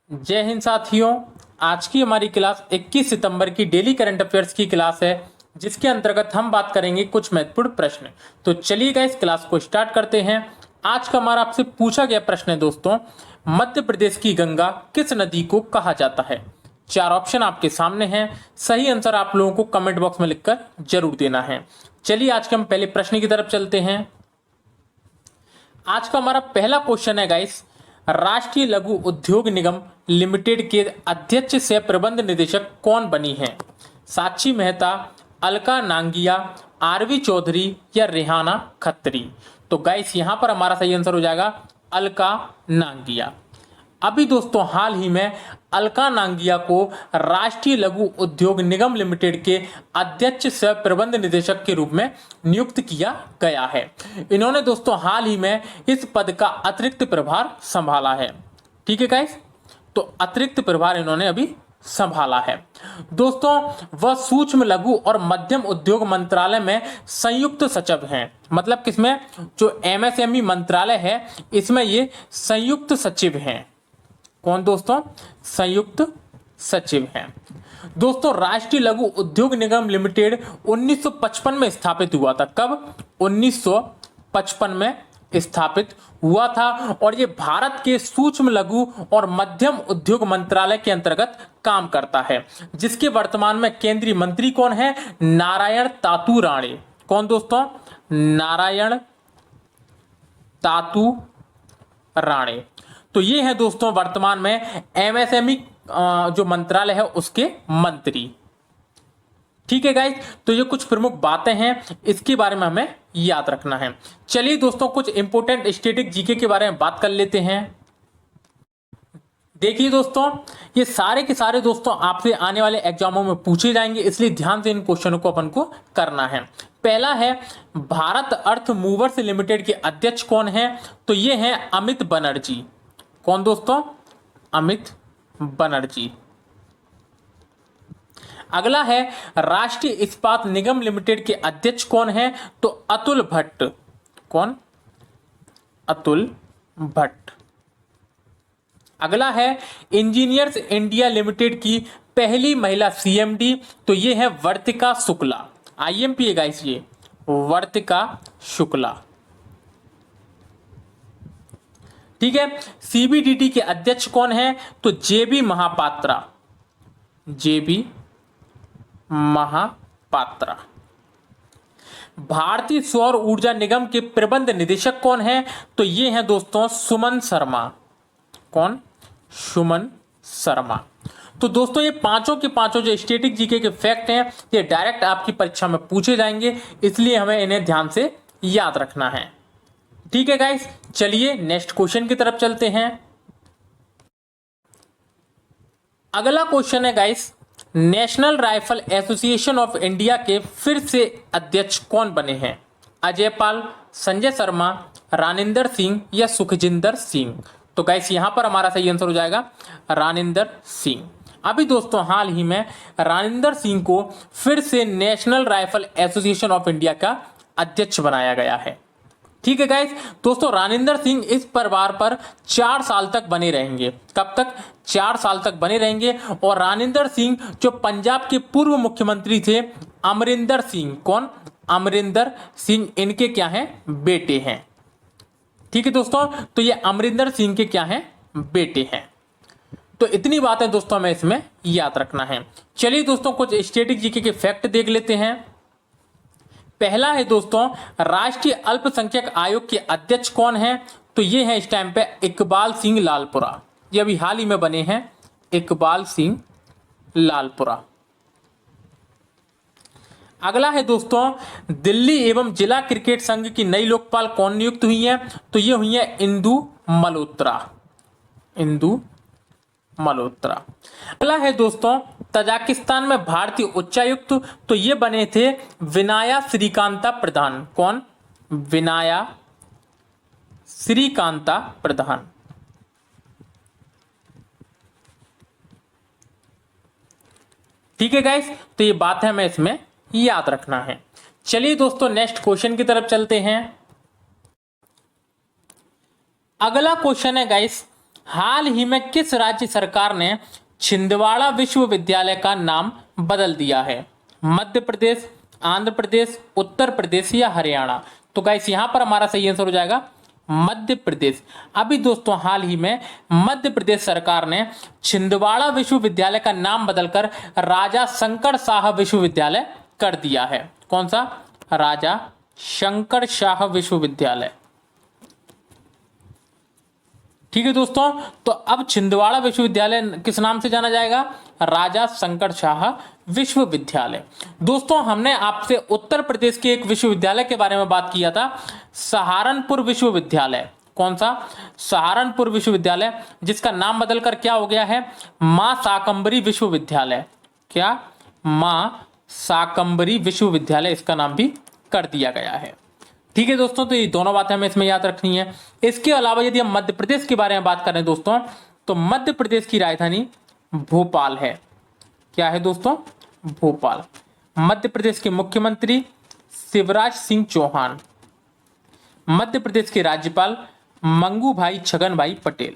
जय हिंद साथियों। आज की हमारी क्लास 21 सितंबर की डेली करंट अफेयर्स की क्लास है, जिसके अंतर्गत हम बात करेंगे कुछ महत्वपूर्ण प्रश्न। तो चलिए गाइस क्लास को स्टार्ट करते हैं। आज का हमारा आपसे पूछा गया प्रश्न है दोस्तों, मध्य प्रदेश की गंगा किस नदी को कहा जाता है। चार ऑप्शन आपके सामने हैं, सही आंसर आप लोगों को कमेंट बॉक्स में लिखकर जरूर देना है। चलिए आज के हम पहले प्रश्न की तरफ चलते हैं। आज का हमारा पहला क्वेश्चन है गाइस, राष्ट्रीय लघु उद्योग निगम लिमिटेड के अध्यक्ष सह प्रबंध निदेशक कौन बनी हैं। साक्षी मेहता, अलका नांगिया, आरवी चौधरी या रेहाना खत्री। तो गाइस यहां पर हमारा सही आंसर हो जाएगा अलका नांगिया। अभी दोस्तों हाल ही में अलका नांगिया को राष्ट्रीय लघु उद्योग निगम लिमिटेड के अध्यक्ष सह प्रबंध निदेशक के रूप में नियुक्त किया गया है। इन्होंने दोस्तों हाल ही में इस पद का अतिरिक्त प्रभार संभाला है। ठीक है गाइस, तो अतिरिक्त प्रभार इन्होंने अभी संभाला है। दोस्तों वह सूक्ष्म लघु और मध्यम उद्योग मंत्रालय में संयुक्त सचिव हैं। मतलब किसमें, जो एमएसएमई मंत्रालय है इसमें ये संयुक्त सचिव हैं। कौन दोस्तों, संयुक्त सचिव हैं। दोस्तों राष्ट्रीय लघु उद्योग निगम लिमिटेड 1955 में स्थापित हुआ था। कब, 1955 में स्थापित हुआ था और ये भारत के सूक्ष्म लघु और मध्यम उद्योग मंत्रालय के अंतर्गत काम करता है, जिसके वर्तमान में केंद्रीय मंत्री कौन है, नारायण तातू राणे। कौन दोस्तों, नारायण तातू राणे। तो ये है दोस्तों वर्तमान में एमएसएमई जो मंत्रालय है उसके मंत्री। ठीक है गाइस, तो ये कुछ प्रमुख बातें हैं, इसके बारे में हमें याद रखना है। चलिए दोस्तों कुछ इंपोर्टेंट स्टैटिक जीके के बारे में बात कर लेते हैं। देखिए दोस्तों, ये सारे के सारे दोस्तों आपसे आने वाले एग्जामों में पूछे जाएंगे, इसलिए ध्यान से इन क्वेश्चनों को अपन को करना है। पहला है, भारत अर्थ मूवर्स लिमिटेड के अध्यक्ष कौन है। तो ये हैं अमित बनर्जी। कौन दोस्तों, अमित बनर्जी। अगला है, राष्ट्रीय इस्पात निगम लिमिटेड के अध्यक्ष कौन है। तो अतुल भट्ट। कौन, अतुल भट्ट। अगला है, इंजीनियर्स इंडिया लिमिटेड की पहली महिला सीएमडी। तो ये है वर्तिका शुक्ला। आईएमपी है गाइस ये, वर्तिका शुक्ला। ठीक है, सीबीडीटी के अध्यक्ष कौन है। तो जेबी महापात्रा। जेबी महापात्रा। भारतीय सौर ऊर्जा निगम के प्रबंध निदेशक कौन है। तो ये हैं दोस्तों सुमन शर्मा। कौन, सुमन शर्मा। तो दोस्तों ये पांचों के पांचों जो स्टैटिक जीके के फैक्ट हैं, ये डायरेक्ट आपकी परीक्षा में पूछे जाएंगे, इसलिए हमें इन्हें ध्यान से याद रखना है। ठीक है गाइस, चलिए नेक्स्ट क्वेश्चन की तरफ चलते हैं। अगला क्वेश्चन है guys, national rifle association of India के फिर से अध्यक्ष कौन बने हैं। अजय पाल, संजय शर्मा, रानिंदर सिंह या सुखजिंदर सिंह। तो गाइस यहां पर हमारा सही आंसर हो जाएगा रानिंदर सिंह। अभी दोस्तों हाल ही में रानिंदर सिंह को फिर से national rifle association of India का अध्यक्ष बनाया गया है। ठीक है गाइस, दोस्तों रानिंदर सिंह इस परिवार पर 4 साल तक बने रहेंगे। कब तक, 4 साल तक बने रहेंगे। और रानिंदर सिंह जो पंजाब के पूर्व मुख्यमंत्री थे अमरिंदर सिंह। कौन, अमरिंदर सिंह, इनके क्या हैं, बेटे हैं। ठीक है दोस्तों, तो ये अमरिंदर सिंह के क्या हैं, बेटे हैं। तो इतनी बातें दोस्तों हमें इसमें याद रखना है। चलिए दोस्तों कुछ स्टैटिक जीके के फैक्ट देख लेते हैं। पहला है दोस्तों, राष्ट्रीय अल्पसंख्यक आयोग के अध्यक्ष कौन है। तो ये है इस टाइम पे इकबाल सिंह लालपुरा। ये अभी हाल ही में बने हैं इकबाल सिंह लालपुरा। अगला है दोस्तों, दिल्ली एवं जिला क्रिकेट संघ की नई लोकपाल कौन नियुक्त हुई है। तो ये हुई है इंदु मल्होत्रा। इंदु मल्होत्रा। अगला है दोस्तों, तजाकिस्तान में भारतीय उच्चायुक्त। तो ये बने थे विनाया श्रीकांता प्रधान। कौन, विनाया श्रीकांता प्रधान। ठीक है गाइस, तो ये बात है हमें इसमें याद रखना है। चलिए दोस्तों नेक्स्ट क्वेश्चन की तरफ चलते हैं। अगला क्वेश्चन है गाइस, हाल ही में किस राज्य सरकार ने छिंदवाड़ा विश्वविद्यालय का नाम बदल दिया है? मध्य प्रदेश, आंध्र प्रदेश, उत्तर प्रदेश या हरियाणा? तो गाइस यहां पर हमारा सही आंसर हो जाएगा मध्य प्रदेश। अभी दोस्तों हाल ही में मध्य प्रदेश सरकार ने छिंदवाड़ा विश्वविद्यालय का नाम बदलकर राजा शंकर शाह विश्वविद्यालय कर दिया है। कौन सा? राजा शंकर शाह विश्वविद्यालय। ठीक है दोस्तों, तो अब छिंदवाड़ा विश्वविद्यालय किस नाम से जाना जाएगा? राजा शंकर शाह विश्वविद्यालय। दोस्तों हमने आपसे उत्तर प्रदेश के एक विश्वविद्यालय के बारे में बात किया था, सहारनपुर विश्वविद्यालय। कौन सा? सहारनपुर विश्वविद्यालय, जिसका नाम बदलकर क्या हो गया है? मां शाकंभरी विश्वविद्यालय। क्या? मां शाकंभरी विश्वविद्यालय इसका नाम भी कर दिया गया है। ठीक है दोस्तों, तो ये दोनों बातें हमें इसमें याद रखनी है। इसके अलावा यदि हम मध्य प्रदेश के बारे में बात करें दोस्तों, तो मध्य प्रदेश की राजधानी भोपाल है। क्या है दोस्तों? भोपाल। मध्य प्रदेश के मुख्यमंत्री शिवराज सिंह चौहान। मध्य प्रदेश के राज्यपाल मंगू भाई छगन भाई पटेल।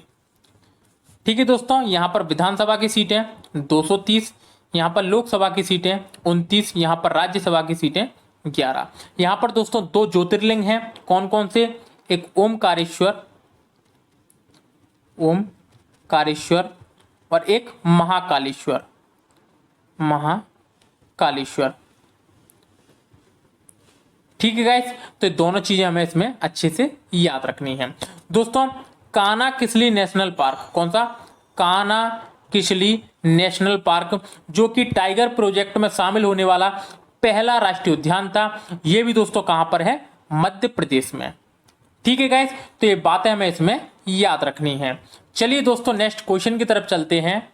ठीक है दोस्तों, यहां पर विधानसभा की सीटें 230, यहां पर लोकसभा की सीटें 29, यहां पर राज्यसभा की सीटें 11। यहां पर दोस्तों 2 ज्योतिर्लिंग हैं। कौन कौन से? एक ओमकारेश्वर और एक महाकालेश्वर। ठीक है गाइस, तो ये दोनों चीजें हमें इसमें अच्छे से याद रखनी है। दोस्तों कान्हा किसली नेशनल पार्क। कौन सा? कान्हा किसली नेशनल पार्क, जो कि टाइगर प्रोजेक्ट में शामिल होने वाला पहला राष्ट्रीय उद्यान था। यह भी दोस्तों कहां पर है? मध्य प्रदेश में। ठीक है गाइस, तो ये बातें हमें इसमें याद रखनी है। चलिए दोस्तों नेक्स्ट क्वेश्चन की तरफ चलते हैं।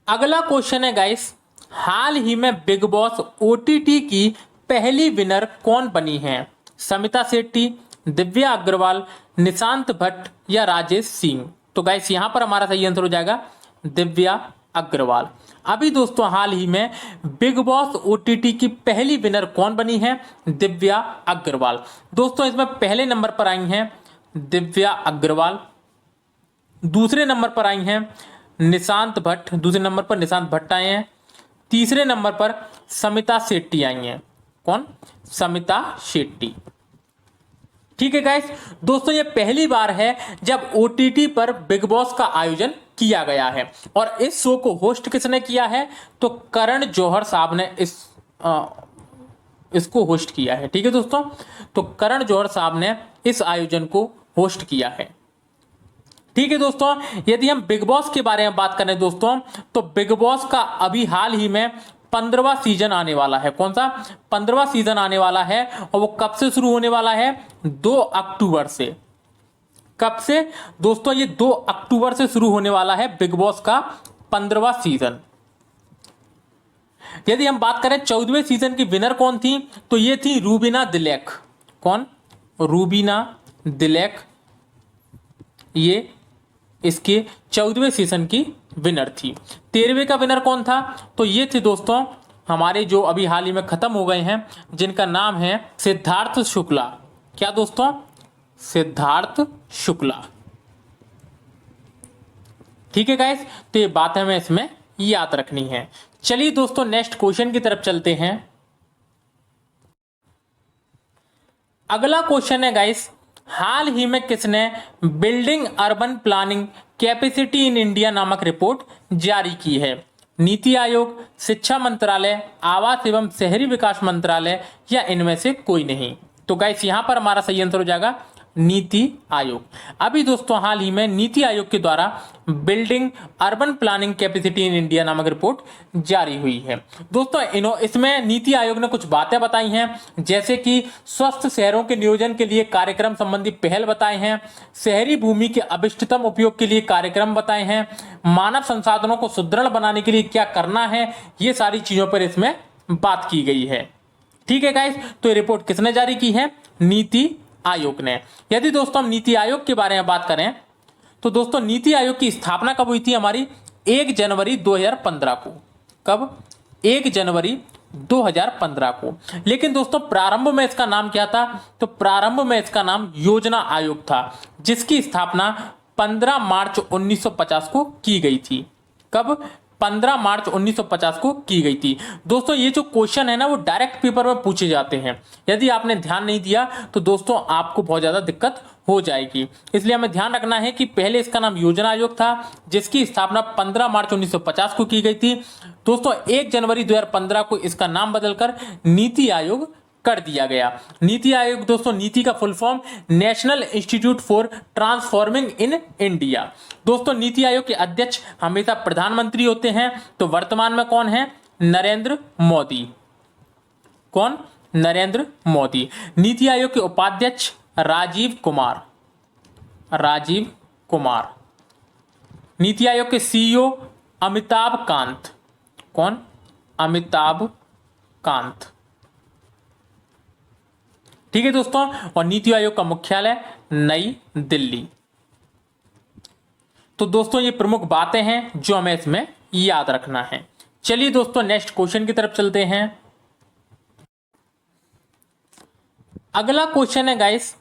अगला क्वेश्चन है गाइस, हाल ही में बिग बॉस ओटीटी की पहली विनर कौन बनी है? समिता शेट्टी, दिव्या अग्रवाल, निशांत भट्ट या राजेश सिंह? तो गाइस यहां पर हमारा सही आंसर हो जाएगा दिव्या अग्रवाल। अभी दोस्तों हाल ही में बिग बॉस ओटीटी की पहली विनर कौन बनी है? दिव्या अग्रवाल। दोस्तों इसमें पहले नंबर पर आई हैं दिव्या अग्रवाल, दूसरे नंबर पर आई हैं निशांत भट्ट, दूसरे नंबर पर निशांत भट्ट आए हैं, तीसरे नंबर पर समिता शेट्टी आई हैं। कौन? समिता शेट्टी। ठीक है गाइस, दोस्तों ये पहली बार है जब ओटीटी पर बिग बॉस का आयोजन किया गया है। और इस शो को होस्ट किसने किया है? तो करण जौहर साहब ने इसको होस्ट किया है। ठीक है दोस्तों, तो करण जौहर साहब ने इस आयोजन को होस्ट किया है। ठीक है दोस्तों, यदि हम बिग बॉस के बारे में बात करें दोस्तों, तो बिग बॉस का अभी हाल ही में 15वां सीजन आने वाला है। कौन सा? 15वां सीजन आने वाला है। और वो कब से शुरू होने वाला है? 2 अक्टूबर से। कब से दोस्तों? ये 2 अक्टूबर से शुरू होने वाला है बिग बॉस का 15वां सीजन। यदि हम बात करें 14वें सीजन की विनर कौन थी, तो ये थी रूबीना दिलेक। कौन? रूबीना दिलेक, ये इसके 14वें सीजन की विनर थी। 13वें का विनर कौन था? तो ये थे दोस्तों हमारे जो अभी हाल ही में खत्म हो गए हैं, जिनका नाम है सिद्धार्थ शुक्ला। क्या दोस्तों? सिद्धार्थ शुक्ला। ठीक है गाइस, तो ये बात हमें इसमें याद रखनी है। चलिए दोस्तों नेक्स्ट क्वेश्चन की तरफ चलते हैं। अगला क्वेश्चन है गाइस, हाल ही में किसने building urban planning capacity in India नामक रिपोर्ट जारी की है? नीति आयोग, शिक्षा मंत्रालय, आवास एवं शहरी विकास मंत्रालय या इनमें से कोई नहीं? तो गाइस यहां पर हमारा सही आंसर हो जाएगा नीति आयोग। अभी दोस्तों हाल ही में नीति आयोग के द्वारा building urban planning capacity in India नामक रिपोर्ट जारी हुई है। दोस्तों इसमें नीति आयोग ने कुछ बातें बताई हैं, जैसे कि स्वस्थ शहरों के नियोजन के लिए कार्यक्रम संबंधी पहल बताए हैं, शहरी भूमि के अभिष्टतम उपयोग के लिए कार्यक्रम बताए हैं, मानव संसाधनों को सुदृढ़ बनाने के लिए क्या करना है, ये सारी चीजों पर इसमें बात की गई है। ठीक है गाइस, तो ये रिपोर्ट किसने जारी की है? नीति आयोग ने। यदि दोस्तों हम नीति आयोग के बारे में बात करें, तो दोस्तों नीति आयोग की स्थापना कब हुई थी? हमारी 1 जनवरी 2015 को। कब? 1 जनवरी 2015 को। लेकिन दोस्तों प्रारंभ में इसका नाम क्या था? तो प्रारंभ में इसका नाम योजना आयोग था, जिसकी स्थापना 15 मार्च 1950 को की गई थी। कब? 15 मार्च 1950 को की गई थी। दोस्तों ये जो क्वेश्चन है ना, वो डायरेक्ट पेपर में पूछे जाते हैं। यदि आपने ध्यान नहीं दिया तो दोस्तों आपको बहुत ज्यादा दिक्कत हो जाएगी। इसलिए हमें ध्यान रखना है कि पहले इसका नाम योजना आयोग था, जिसकी स्थापना 15 मार्च 1950 को की गई थी। दोस्तों 1 जनवरी 2015 को इसका नाम बदलकर नीति आयोग कर दिया गया। नीति आयोग दोस्तों, नीति का full form national institute for transforming in India. दोस्तों नीति आयोग के अध्यक्ष हमेशा प्रधानमंत्री होते हैं। तो वर्तमान में कौन है? नरेंद्र मोदी। कौन? नरेंद्र मोदी। नीति आयोग के उपाध्यक्ष राजीव कुमार। राजीव कुमार। नीति आयोग के सीईओ अमिताभ कांत। कौन? अमिताभ कांत। ठीक है दोस्तों, और नीति आयोग का मुख्यालय नई दिल्ली। तो दोस्तों ये प्रमुख बातें हैं जो हमें इसमें याद रखना है। चलिए दोस्तों नेक्स्ट क्वेश्चन की तरफ चलते हैं। अगला क्वेश्चन है गाइस,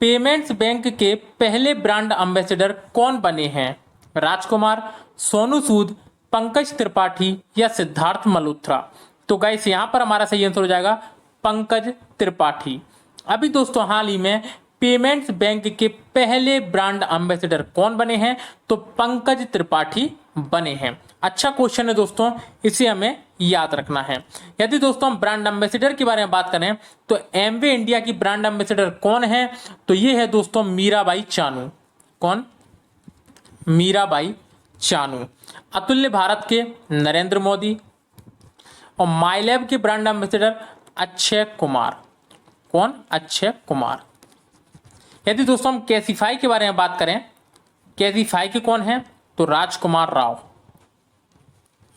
पेमेंट्स बैंक के पहले ब्रांड एम्बेसडर कौन बने हैं? राजकुमार, सोनू सूद, पंकज त्रिपाठी या सिद्धार्थ मल्होत्रा? तो गाइस यहां पर हमारा सही आंसर हो जाएगा पंकज त्रिपाठी। अभी दोस्तों हाल ही में पेमेंट्स बैंक के पहले ब्रांड एम्बेसडर कौन बने हैं? तो पंकज त्रिपाठी बने हैं। अच्छा क्वेश्चन है दोस्तों, इसे हमें याद रखना है। यदि दोस्तों हम ब्रांड एम्बेसडर के बारे में बात करें तो एमवे इंडिया की ब्रांड एम्बेसडर कौन है? तो ये है दोस्तों मीराबाई चानू। कौन? मीराबाई चानू। अतुल्य भारत के नरेंद्र मोदी। और माइलैब के ब्रांड एम्बेसडर अक्षय कुमार। कौन? अक्षय कुमार। यदि दोस्तों हम कैसीफाई के बारे में बात करें, कैसीफाई के कौन है? तो राजकुमार राव।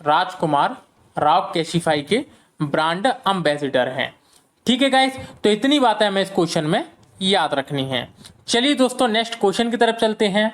राजकुमार राव कैसीफाई के ब्रांड एम्बेसडर हैं। ठीक है गाइस, तो इतनी बातें हमें इस क्वेश्चन में याद रखनी है। चलिए दोस्तों नेक्स्ट क्वेश्चन की तरफ चलते हैं।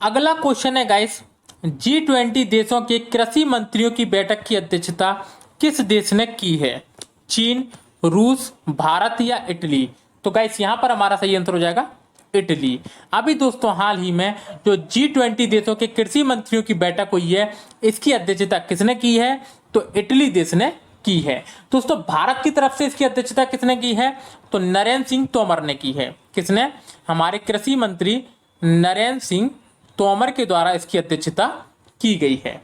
अगला क्वेश्चन है गाइस, G20 देशों के कृषि मंत्रियों की बैठक की अध्यक्षता किस देश ने की है? चीन, रूस, भारत या इटली? तो गाइस यहां पर हमारा सही आंसर हो जाएगा इटली। अभी दोस्तों हाल ही में जो G20 देशों के कृषि मंत्रियों की बैठक हुई है, इसकी अध्यक्षता किसने की है? तो इटली देश ने की है। दोस्तों भारत की तरफ से इसकी अध्यक्षता किसने की है? तो नरेंद्र सिंह तोमर ने की है। किसने? हमारे कृषि मंत्री नरेंद्र सिंह तोमर के द्वारा इसकी अध्यक्षता की गई है।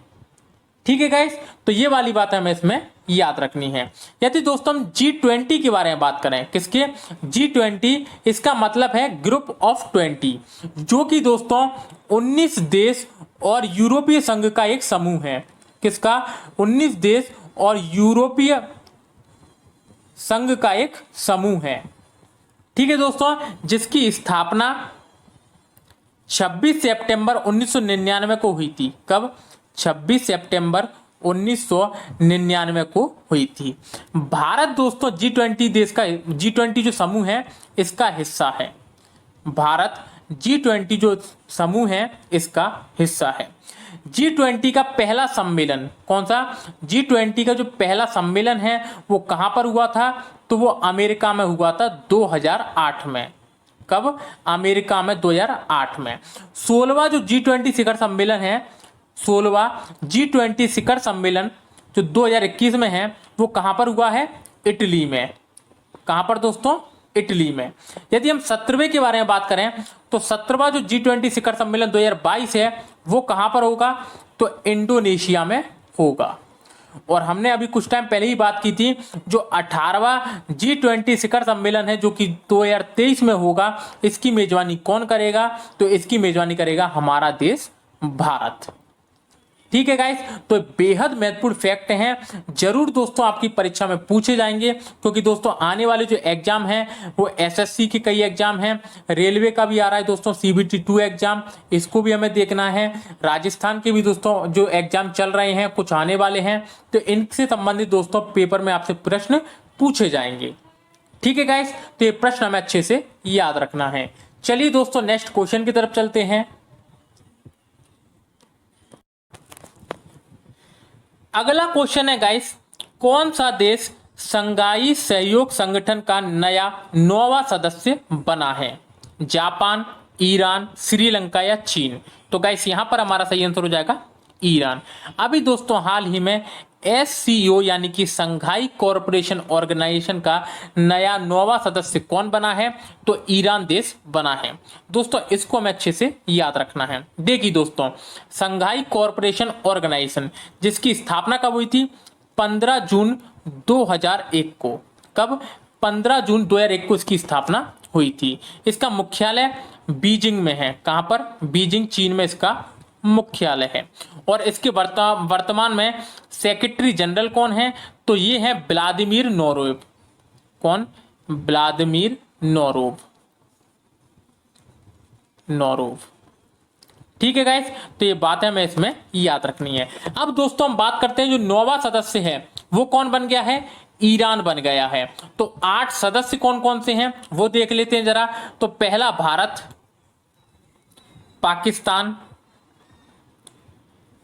ठीक है गाइस, तो ये वाली बात हमें इसमें याद रखनी है। यदि दोस्तों हम G20 के बारे में बात करें, किसके? G20, इसका मतलब है ग्रुप ऑफ 20, जो कि दोस्तों 19 देश और यूरोपीय संघ का एक समूह है। किसका? 19 देश और यूरोपीय संघ का एक समूह है। ठीक है दोस्तों, जिसकी स्थापना 26 सितंबर 1999 को हुई थी। कब? 26 सितंबर 1999 को हुई थी। भारत दोस्तों G20 देश का, G20 जो समूह है इसका हिस्सा है। भारत G20 जो समूह है इसका हिस्सा है। G20 का पहला सम्मेलन कौन सा? G20 का जो पहला सम्मेलन है वो कहां पर हुआ था? तो वो अमेरिका में हुआ था 2008 में। कब? अमेरिका में 2008 में। 16वां जो G20 शिखर सम्मेलन है, 16वां G20 शिखर सम्मेलन जो 2021 में है, वो कहां पर हुआ है? इटली में। कहां पर दोस्तों? इटली में। यदि हम 17वें के बारे में बात करें तो 17वां जो G20 शिखर सम्मेलन 2022 है वो कहां पर होगा? तो इंडोनेशिया में होगा। और हमने अभी कुछ टाइम पहले ही बात की थी, जो 18वां G20 शिखर सम्मेलन है जो कि 2023 में होगा, इसकी मेजबानी कौन करेगा? तो इसकी मेजबानी करेगा हमारा देश भारत। ठीक है गाइस, तो बेहद महत्वपूर्ण फैक्ट हैं, जरूर दोस्तों आपकी परीक्षा में पूछे जाएंगे, क्योंकि दोस्तों आने वाले जो एग्जाम हैं वो एसएससी के कई एग्जाम हैं, रेलवे का भी आ रहा है दोस्तों CBT 2 एग्जाम, इसको भी हमें देखना है। राजस्थान के भी दोस्तों जो एग्जाम चल रहे हैं कुछ आने वाले हैं, तो इनसे संबंधित दोस्तों पेपर में आपसे प्रश्न पूछे जाएंगे। ठीक है गाइस, तो ये प्रश्न हमें अच्छे से याद रखना है। चलिए दोस्तों नेक्स्ट क्वेश्चन की तरफ चलते हैं। अगला क्वेश्चन है गाइस, कौन सा देश संघाई सहयोग संगठन का नया 9वां सदस्य बना है? जापान, ईरान, श्रीलंका या चीन? तो गाइस यहां पर हमारा सही आंसर हो जाएगा ईरान। अभी दोस्तों हाल ही में एससीओ यानी कि संघाई कोऑपरेशन ऑर्गेनाइजेशन का नया 9वां सदस्य कौन बना है? तो ईरान देश बना है। दोस्तों इसको हमें अच्छे से याद रखना है। देखिए दोस्तों, संघाई कोऑपरेशन ऑर्गेनाइजेशन जिसकी स्थापना कब हुई थी? 15 जून 2001 को। कब? 15 जून 2001 को इसकी स्थापना हुई थी। इसका मुख्यालय बीजिंग में है। कहां पर? बीजिंग, चीन में इसका मुख्यालय है। और इसके वर्तमान में सेक्रेटरी जनरल कौन है? तो ये है व्लादिमीर नोरोव। कौन? Vladimir Norov. ठीक है गाइस, तो ये बात है हमें इसमें याद रखनी है। अब दोस्तों हम बात करते हैं जो 9वां सदस्य है वो कौन बन गया है? ईरान बन गया है। तो 8 सदस्य कौन कौन से हैं वो देख लेते हैं जरा। तो पहला भारत, पाकिस्तान,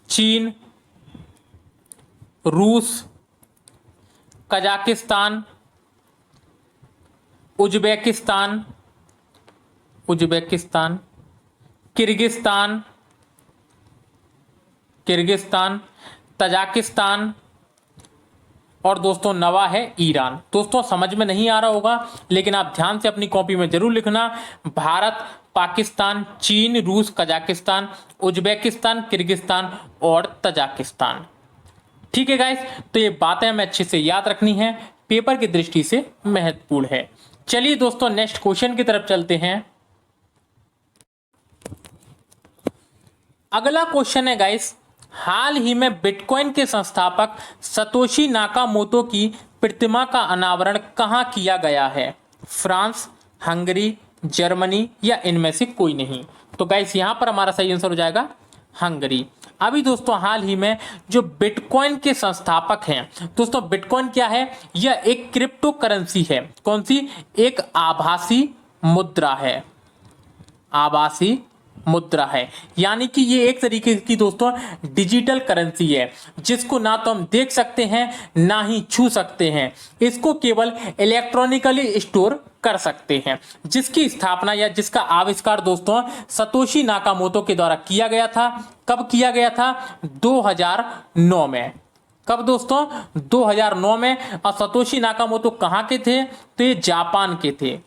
चीन, रूस, कजाकिस्तान, उज्बेकिस्तान, किर्गिस्तान, तजाकिस्तान और दोस्तों नवा है ईरान। दोस्तों समझ में नहीं आ रहा होगा लेकिन आप ध्यान से अपनी कॉपी में जरूर लिखना। भारत, पाकिस्तान, चीन, रूस, कजाकिस्तान, उज्बेकिस्तान, किर्गिस्तान और तजाकिस्तान। ठीक है गाइस, तो ये बातें हमें अच्छे से याद रखनी है, पेपर की दृष्टि से महत्वपूर्ण है। चलिए दोस्तों नेक्स्ट क्वेश्चन की तरफ चलते हैं। अगला क्वेश्चन है गाइस, हाल ही में बिटकॉइन के संस्थापक सतोशी नाकामोतो की प्रतिमा का अनावरण कहां किया गया है? फ्रांस, हंगरी, जर्मनी या इनमें से कोई नहीं? तो गाइस यहां पर हमारा सही आंसर हो जाएगा हंगरी। अभी दोस्तों हाल ही में जो बिटकॉइन के संस्थापक हैं, दोस्तों बिटकॉइन क्या है? यह एक क्रिप्टो करेंसी है। कौन सी? एक आभासी मुद्रा है। आभासी मुद्रा है, यानी कि ये एक तरीके की दोस्तों डिजिटल करेंसी है जिसको ना तो हम देख सकते हैं ना ही छू सकते हैं। इसको केवल इलेक्ट्रॉनिकली स्टोर कर सकते हैं, जिसकी स्थापना या जिसका आविष्कार दोस्तों सतोशी नाकामोतो के द्वारा किया गया था। कब किया गया था? 2009 में। कब दोस्तों? 2009 में। और सतोशी नाकामोतो कहाँ के थे? तो ये जापान के थे।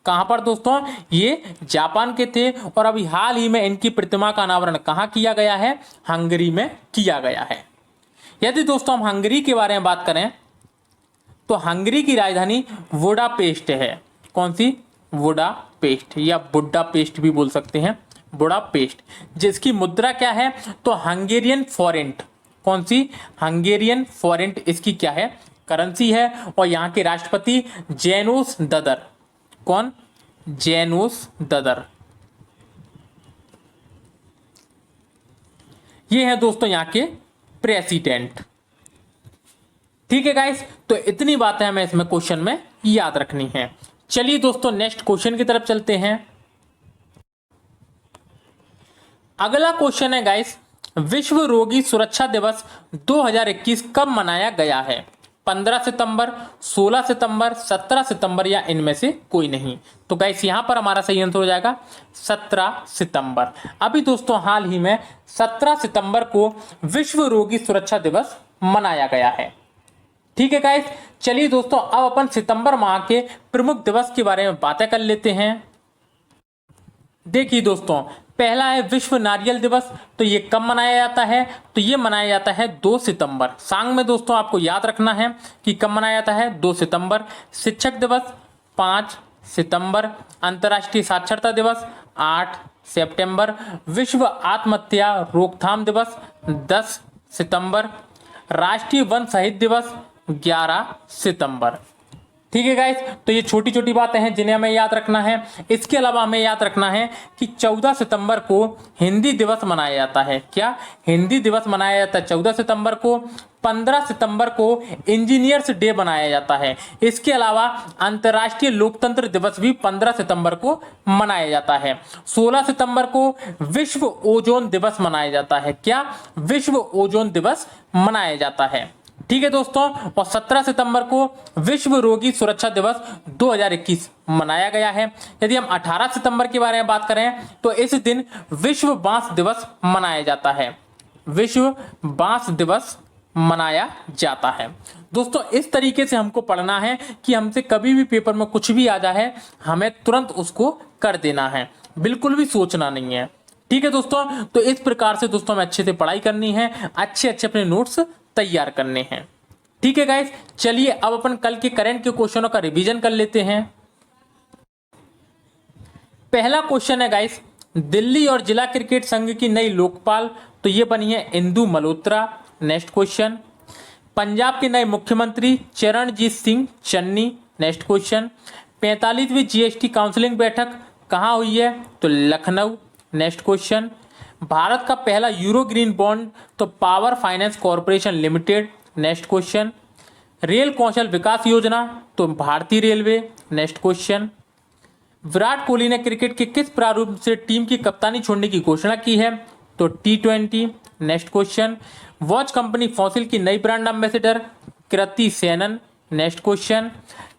कहां पर दोस्तों? ये जापान के थे। और अभी हाल ही में इनकी प्रतिमा का अनावरण कहां किया गया है? हंगरी में किया गया है। यदि दोस्तों हम हंगरी के बारे में बात करें तो हंगरी की राजधानी बुडापेस्ट है। कौन सी? बुडापेस्ट या बुडापेस्ट भी बोल सकते हैं, बुडापेस्ट। जिसकी मुद्रा क्या है? तो हंगेरियन फॉरेंट। कौन सी? हंगेरियन फॉरेंट इसकी क्या है? करेंसी है। और यहाँ के राष्ट्रपति जेनोस ददर। कौन? जेनोस ददर। ये है दोस्तों यहाँ के प्रेसिडेंट। ठीक है गाइस, तो इतनी बातें हमें इसमें क्वेश्चन में याद रखनी है। चलिए दोस्तों नेक्स्ट क्वेश्चन की तरफ चलते हैं। अगला क्वेश्चन है गाइस, विश्व रोगी सुरक्षा दिवस 2021 कब मनाया गया है? 15 सितंबर, 16 सितंबर, 17 सितंबर या इनमें से कोई नहीं? तो गाइस यहां पर हमारा सही आंसर हो जाएगा 17 सितंबर। अभी दोस्तों हाल ही में 17 सितंबर को विश्व रोगी सुरक्षा दिवस मनाया गया है। ठीक है गाइस, चलिए दोस्तों अब अपन सितंबर माह के प्रमुख दिवस के बारे में बातें कर लेते हैं। देखिए दोस्तों, पहला है विश्व नारियल दिवस। तो ये कब मनाया जाता है? तो ये मनाया जाता है 2 सितंबर। सांग में दोस्तों आपको याद रखना है कि कब मनाया जाता है, 2 सितंबर। शिक्षक दिवस 5 सितंबर। अंतर्राष्ट्रीय साक्षरता दिवस 8 सितंबर। विश्व आत्महत्या रोकथाम दिवस 10 सितंबर। राष्ट्रीय वन शहीद दिवस 11 सितंबर। ठीक है गाइस, तो ये छोटी छोटी बातें हैं जिन्हें हमें याद रखना है। इसके अलावा हमें याद रखना है कि 14 सितंबर को हिंदी दिवस मनाया जाता है। क्या हिंदी दिवस मनाया जाता है 14 सितंबर को। 15 सितंबर को इंजीनियर्स डे मनाया जाता है। इसके अलावा अंतर्राष्ट्रीय लोकतंत्र दिवस भी 15 सितंबर को मनाया जाता है। 16 सितंबर को विश्व ओजोन दिवस मनाया जाता है। क्या विश्व ओजोन दिवस मनाया जाता है। ठीक है दोस्तों, और 17 सितंबर को विश्व रोगी सुरक्षा दिवस 2021 मनाया गया है। यदि हम 18 सितंबर के बारे में बात करें तो इस दिन विश्व बांस दिवस मनाया जाता है। विश्व बांस दिवस मनाया जाता है। दोस्तों इस तरीके से हमको पढ़ना है कि हमसे कभी भी पेपर में कुछ भी आ जाए हमें तुरंत उसको कर देना है, बिल्कुल भी सोचना नहीं है। ठीक है दोस्तों, तो इस प्रकार से दोस्तों हमें अच्छे से पढ़ाई करनी है, अच्छे अच्छे अपने नोट्स तैयार करने हैं। ठीक है गाइस, चलिए अब अपन कल के करंट के क्वेश्चनों का रिवीजन कर लेते हैं। पहला क्वेश्चन है गाइस, दिल्ली और जिला क्रिकेट संघ की नई लोकपाल, तो ये बनी है इंदु मल्होत्रा। नेक्स्ट क्वेश्चन, पंजाब के नए मुख्यमंत्री चरणजीत सिंह चन्नी। नेक्स्ट क्वेश्चन, 45वीं जीएसटी काउंसिलिंग बैठक कहाँ हुई है, तो लखनऊ। नेक्स्ट क्वेश्चन, भारत का पहला यूरो ग्रीन बॉन्ड, तो power finance corporation limited. Next question, rail Kaushal Vikas Yojana, तो भारतीय railway. Next question, Virat Kohli ने क्रिकेट के किस प्रारूप से टीम की कप्तानी छोड़ने की घोषणा की है, तो T20। Next question, watch company fossil की नई brand ambassador Kriti Sanon. Next question,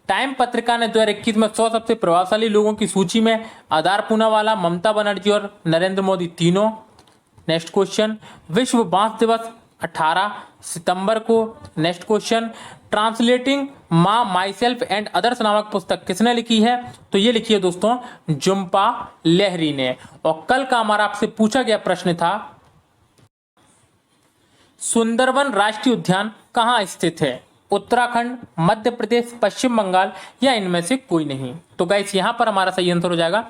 time पत्रिका ने 2021 में 100 सबसे प्रभावशाली लोगों की सूची में आधार पूनावाला, ममता बनर्जी और नरेंद्र मोदी तीनों। नेक्स्ट क्वेश्चन, विश्व बांस दिवस 18 सितंबर को। नेक्स्ट क्वेश्चन, ट्रांसलेटिंग माँ माई सेल्फ एंड अदर्स नामक पुस्तक किसने लिखी है, तो ये लिखी है दोस्तों जुम्पा लहरी ने। और कल का हमारा आपसे पूछा गया प्रश्न था, सुंदरवन राष्ट्रीय उद्यान कहाँ स्थित है, उत्तराखंड, मध्य प्रदेश, पश्चिम बंगाल या इनमें से कोई नहीं। तो गाइस यहां पर हमारा सही आंसर हो जाएगा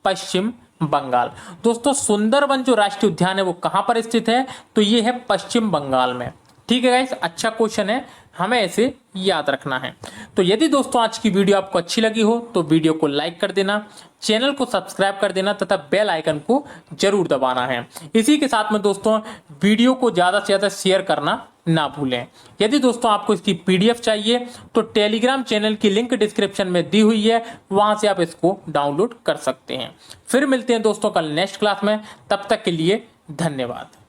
पश्चिम बंगाल। दोस्तों सुंदरवन जो राष्ट्रीय उद्यान है वो कहां पर स्थित है, तो ये है पश्चिम बंगाल में। ठीक है गाइस, अच्छा क्वेश्चन है, हमें ऐसे याद रखना है। तो यदि दोस्तों आज की वीडियो आपको अच्छी लगी हो तो वीडियो को लाइक कर देना, चैनल को सब्सक्राइब कर देना तथा बेल आइकन को जरूर दबाना है। इसी के साथ में दोस्तों वीडियो को ज़्यादा से ज़्यादा शेयर करना ना भूलें। यदि दोस्तों आपको इसकी PDF चाहिए तो टेलीग्राम चैनल की लिंक डिस्क्रिप्शन में दी हुई है, वहां से आप इसको डाउनलोड कर सकते हैं। फिर मिलते हैं दोस्तों कल नेक्स्ट क्लास में, तब तक के लिए धन्यवाद।